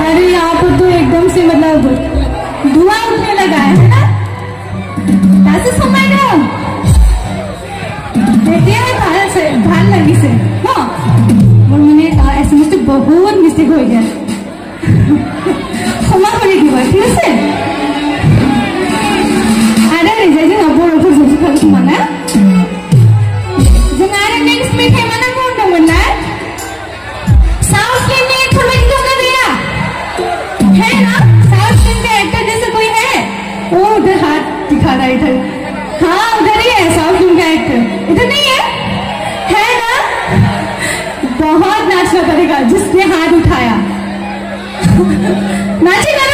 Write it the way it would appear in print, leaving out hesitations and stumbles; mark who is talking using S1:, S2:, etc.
S1: अरे यहाँ पर तो एकदम से मतलब धुआं उठने लगा है ना? कैसे समय ना देखते हैं भान लगी से हाँ और मैंने SMS तो बहुत मिस्टेक हो गया क्षमा करेगी बात ठीक है ada nih jadi nggak boleh terus harus mana jangan next week yang mana mau benar South Indian में थोड़ा इंजॉय कर दिया है ना South Indian के एक्टर जैसे कोई है वो उधर हाथ दिखा रहा है इधर हाँ उधर ही है South Indian का एक्टर इधर नहीं है ना बहुत नाचना पड़ेगा जिसने हाथ उठाया नाचेगा